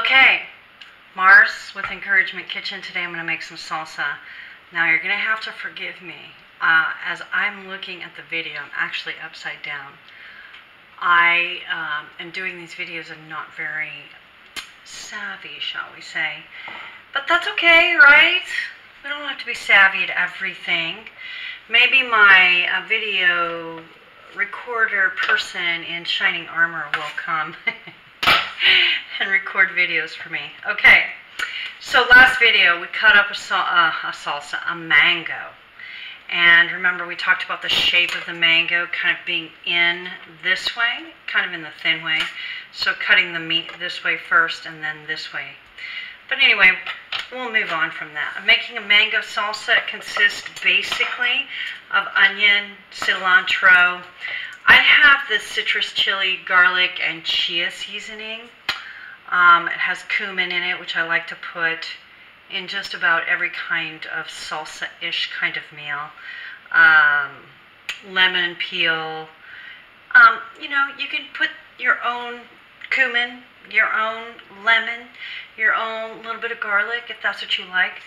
Okay, Mars with Encouragement Kitchen. Today I'm going to make some salsa. Now you're going to have to forgive me. As I'm looking at the video, I'm actually upside down. I am doing these videos and not very savvy, shall we say. But that's okay, right? We don't have to be savvy at everything. Maybe my video recorder person in shining armor will come and record videos for me. Okay, so last video we cut up a mango. And remember we talked about the shape of the mango kind of being in this way, kind of in the thin way. So cutting the meat this way first and then this way. But anyway, we'll move on from that. I'm making a mango salsa. It consists basically of onion, cilantro. I have this citrus chili, garlic, and chia seasoning. It has cumin in it, which I like to put in just about every kind of salsa-ish kind of meal. Lemon peel. You know, you can put your own cumin, your own lemon, your own little bit of garlic, if that's what you like.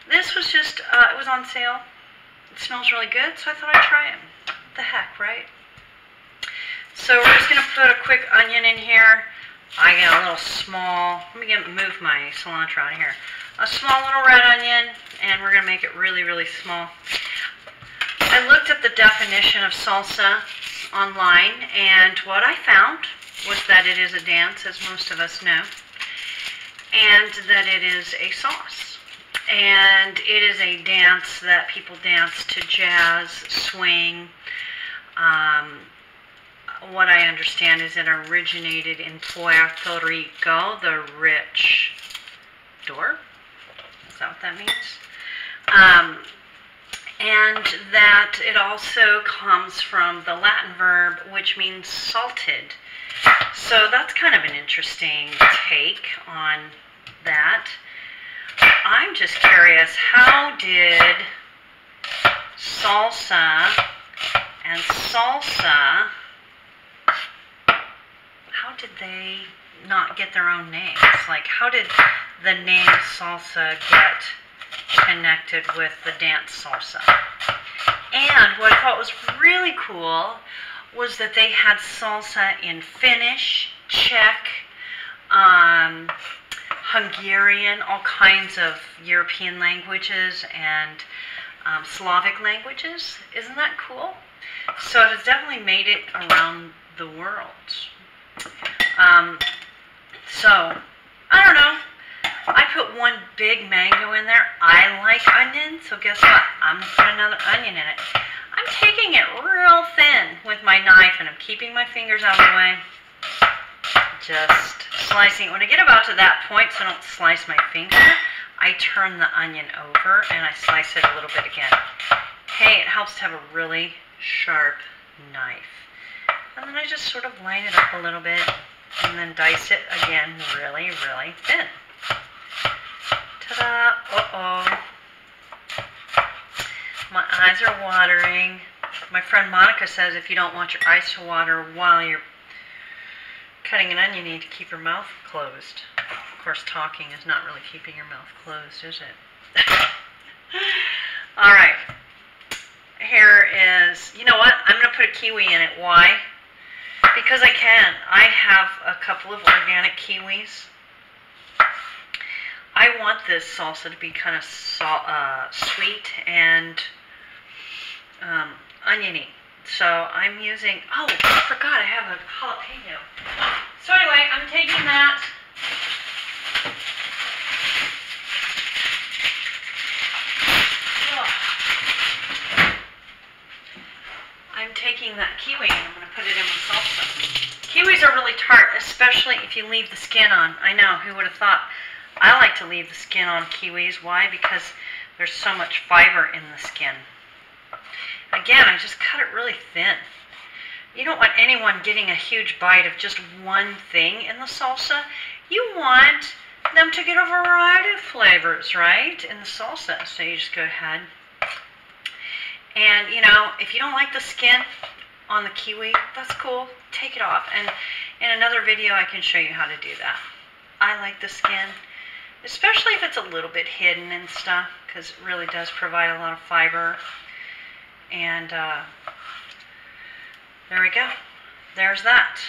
This was just, it was on sale. It smells really good, so I thought I'd try it. What the heck, right? So we're just going to put a quick onion in here. I get a little small, let me move my cilantro out of here. A small little red onion, and we're going to make it really, really small. I looked at the definition of salsa online, and what I found was that it is a dance, as most of us know, and that it is a sauce. And it is a dance that people dance to jazz, swing. What I understand is it originated in Puerto Rico, the rich door. Is that what that means? And that it also comes from the Latin verb, which means salted. So that's kind of an interesting take on that. I'm just curious, how did salsa and salsa, how did they not get their own names? Like, how did the name salsa get connected with the dance salsa? And what I thought was really cool was that they had salsa in Finnish, Czech, Hungarian, all kinds of European languages and Slavic languages. Isn't that cool? So it has definitely made it around the world. So, I don't know. I put one big mango in there. I like onion, so guess what? I'm going to put another onion in it. I'm taking it real thin with my knife, and I'm keeping my fingers out of the way. Just slicing it. When I get about to that point, so I don't slice my finger, I turn the onion over and I slice it a little bit again. Hey, it helps to have a really sharp knife. And then I just sort of line it up a little bit and then dice it again really, really thin. Ta-da! Uh-oh. My eyes are watering. My friend Monica says if you don't want your eyes to water while you're cutting an onion, you need to keep your mouth closed. Of course, talking is not really keeping your mouth closed, is it? Alright. Here is, you know what? I'm going to put a kiwi in it. Why? Because I can. I have a couple of organic kiwis. I want this salsa to be kind of sweet and oniony. So I'm using, oh, I forgot I have a jalapeno. So anyway, I'm taking that. I'm taking that kiwi and I'm going to put it in my salsa. Kiwis are really tart, especially if you leave the skin on. I know, who would have thought? I like to leave the skin on kiwis. Why? Because there's so much fiber in the skin. Again, I just cut it really thin. You don't want anyone getting a huge bite of just one thing in the salsa. You want them to get a variety of flavors, right, in the salsa. So you just go ahead. And, you know, if you don't like the skin on the kiwi, that's cool. Take it off. And in another video, I can show you how to do that. I like the skin, especially if it's a little bit hidden and stuff, because it really does provide a lot of fiber. And there we go. There's that.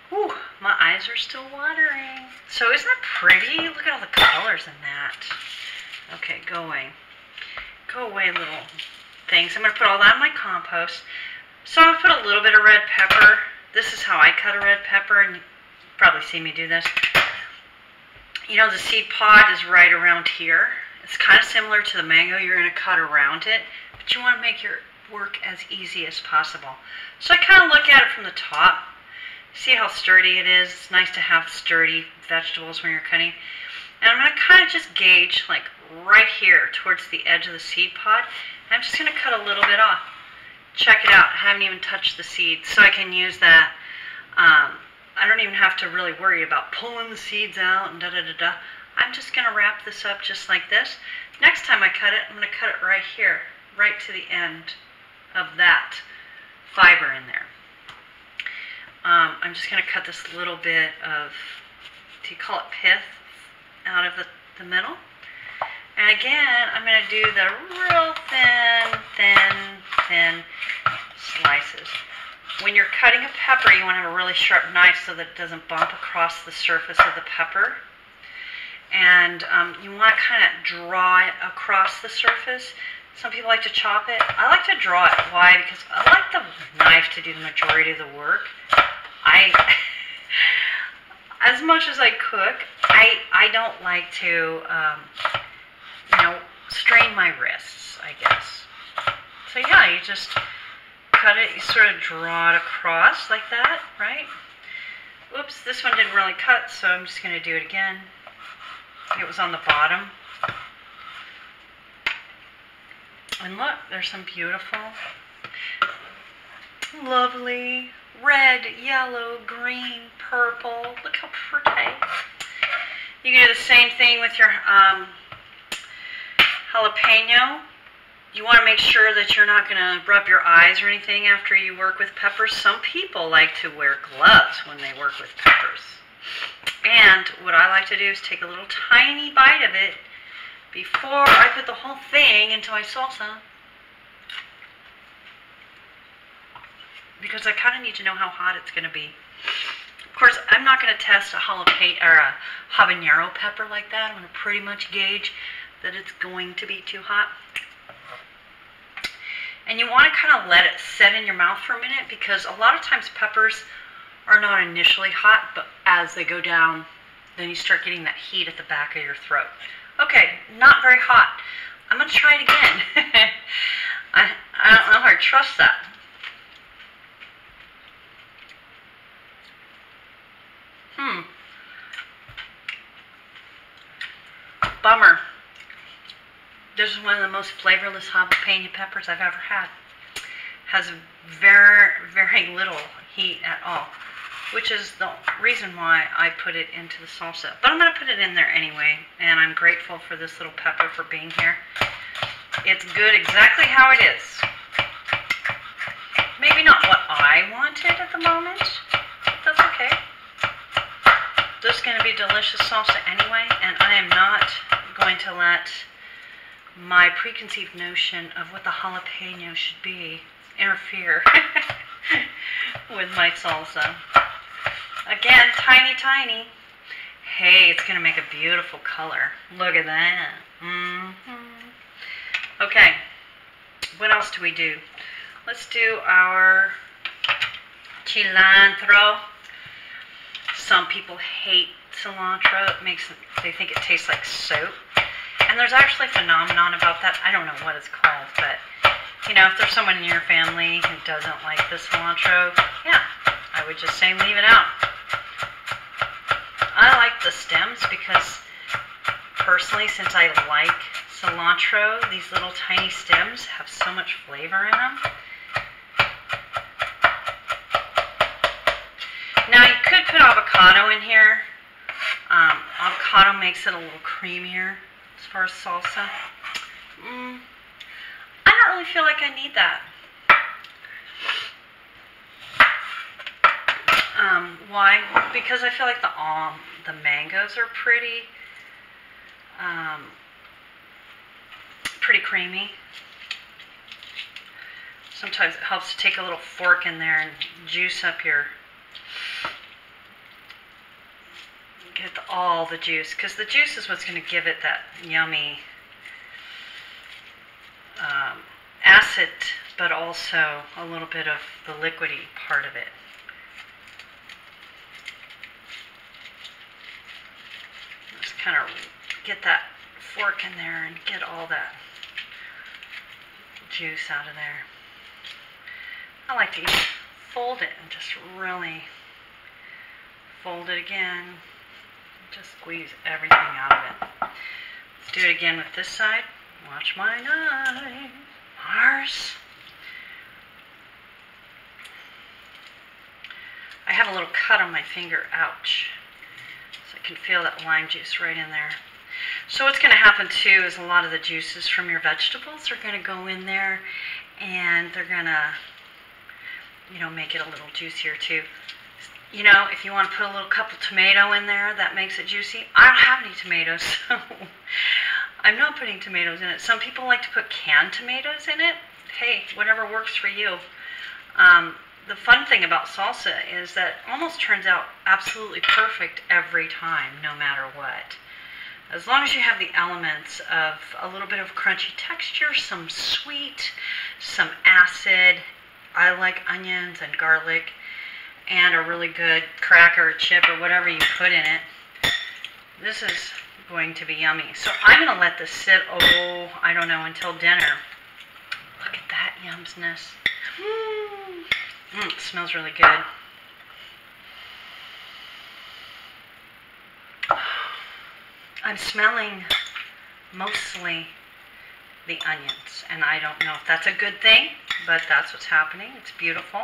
Whew, my eyes are still watering. So isn't that pretty? Look at all the colors in that. Okay, go away. Go away, little things. I'm going to put all that in my compost. So I'm going to put a little bit of red pepper. This is how I cut a red pepper, and you've probably seen me do this. You know, the seed pod is right around here. It's kind of similar to the mango. You're going to cut around it, but you want to make your work as easy as possible. So I kind of look at it from the top. See how sturdy it is? It's nice to have sturdy vegetables when you're cutting. And I'm going to kind of just gauge, like right here towards the edge of the seed pod. And I'm just going to cut a little bit off. Check it out. I haven't even touched the seeds, so I can use that. I don't even have to really worry about pulling the seeds out and da-da-da-da. I'm just going to wrap this up just like this. Next time I cut it, I'm going to cut it right here, right to the end of that fiber in there. I'm just going to cut this little bit of, do you call it pith, out of the middle. And again, I'm going to do the real thin slices. When you're cutting a pepper, you want to have a really sharp knife so that it doesn't bump across the surface of the pepper. And you want to kind of draw it across the surface. Some people like to chop it. I like to draw it. Why? Because I like the knife to do the majority of the work. As much as I cook, I don't like to, you know, strain my wrists, I guess. So yeah, you just cut it, you sort of draw it across like that, right? Oops, this one didn't really cut, so I'm just going to do it again. It was on the bottom. And look, there's some beautiful, lovely red, yellow, green, purple. Look how pretty. You can do the same thing with your jalapeno. You want to make sure that you're not going to rub your eyes or anything after you work with peppers. Some people like to wear gloves when they work with peppers. And what I like to do is take a little tiny bite of it before I put the whole thing into my salsa. Because I kind of need to know how hot it's going to be. Of course, I'm not going to test a jalapeno or a habanero pepper like that. I'm going to pretty much gauge that it's going to be too hot. And you want to kind of let it set in your mouth for a minute, because a lot of times peppers are not initially hot, but as they go down, then you start getting that heat at the back of your throat. Okay, not very hot. I'm going to try it again. I don't know if I trust that. Bummer. This is one of the most flavorless jalapeno peppers I've ever had. Has very, very little heat at all, which is the reason why I put it into the salsa. But I'm going to put it in there anyway, and I'm grateful for this little pepper for being here. It's good exactly how it is. Maybe not what I wanted at the moment, but that's okay. This is going to be delicious salsa anyway, and I am not going to let my preconceived notion of what the jalapeno should be interfere with my salsa. Again, tiny, tiny. Hey, it's going to make a beautiful color. Look at that. Okay, what else do we do? Let's do our cilantro. Some people hate cilantro. They think it tastes like soap. And there's actually a phenomenon about that. I don't know what it's called, but you know, if there's someone in your family who doesn't like the cilantro, yeah, I would just say leave it out. I like the stems because, personally, since I like cilantro, these little tiny stems have so much flavor in them. Now, you could put avocado in here. Avocado makes it a little creamier as far as salsa. I don't really feel like I need that. Why? Because I feel like the mangoes are pretty creamy. Sometimes it helps to take a little fork in there and juice up get all the juice, because the juice is what's going to give it that yummy acid, but also a little bit of the liquidy part of it. Just kind of get that fork in there and get all that juice out of there. I like to fold it and just really fold it again. Just squeeze everything out of it. Let's do it again with this side. Watch my knife. Mars. I have a little cut on my finger. Ouch. So I can feel that lime juice right in there. So what's going to happen too is a lot of the juices from your vegetables are going to go in there, and they're going to, make it a little juicier too. If you want to put a little couple tomato in there, that makes it juicy. I don't have any tomatoes, so I'm not putting tomatoes in it. Some people like to put canned tomatoes in it. Hey, whatever works for you. The fun thing about salsa is that it almost turns out absolutely perfect every time, no matter what. As long as you have the elements of a little bit of crunchy texture, some sweet, some acid. I like onions and garlic, and a really good cracker or chip or whatever you put in it. This is going to be yummy. So I'm going to let this sit, I don't know, until dinner. Look at that yumsness. It smells really good. I'm smelling mostly the onions, and I don't know if that's a good thing, but that's what's happening. It's beautiful.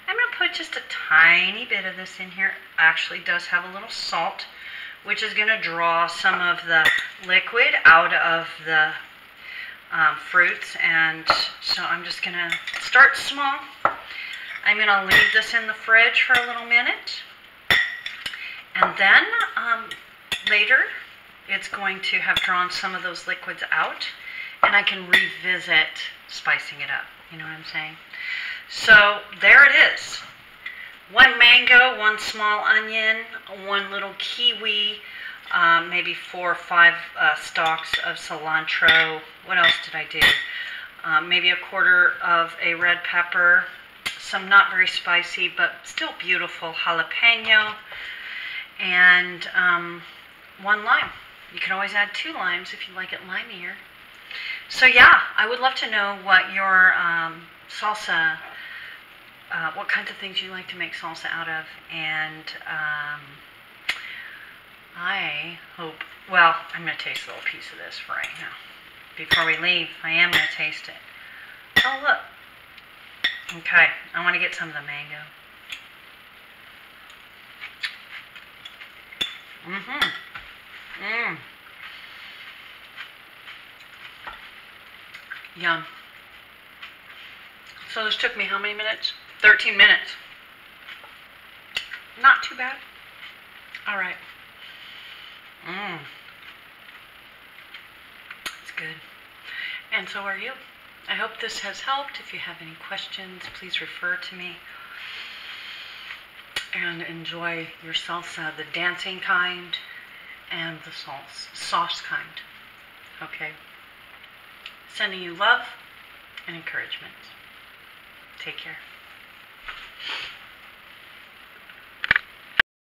I'm going to put just a tiny bit of this in here. It actually does have a little salt, which is going to draw some of the liquid out of the fruits, and so I'm just going to start small. I'm going to leave this in the fridge for a little minute, and then later it's going to have drawn some of those liquids out, and I can revisit spicing it up. You know what I'm saying? So there it is. 1 mango, 1 small onion, 1 little kiwi, maybe 4 or 5 stalks of cilantro. What else did I do? Maybe 1/4 of a red pepper, some not very spicy but still beautiful jalapeno, and 1 lime. You can always add 2 limes if you like it limier. So yeah, I would love to know what your salsa, what kinds of things you like to make salsa out of, and I hope, well, I'm going to taste a little piece of this right now. Before we leave, I am going to taste it. Oh, look. Okay, I want to get some of the mango. Yum. So this took me how many minutes? 13 minutes. Not too bad. All right. It's good. And so are you. I hope this has helped. If you have any questions, please refer to me. And enjoy your salsa, the dancing kind and the sauce kind. Okay? Sending you love and encouragement. Take care.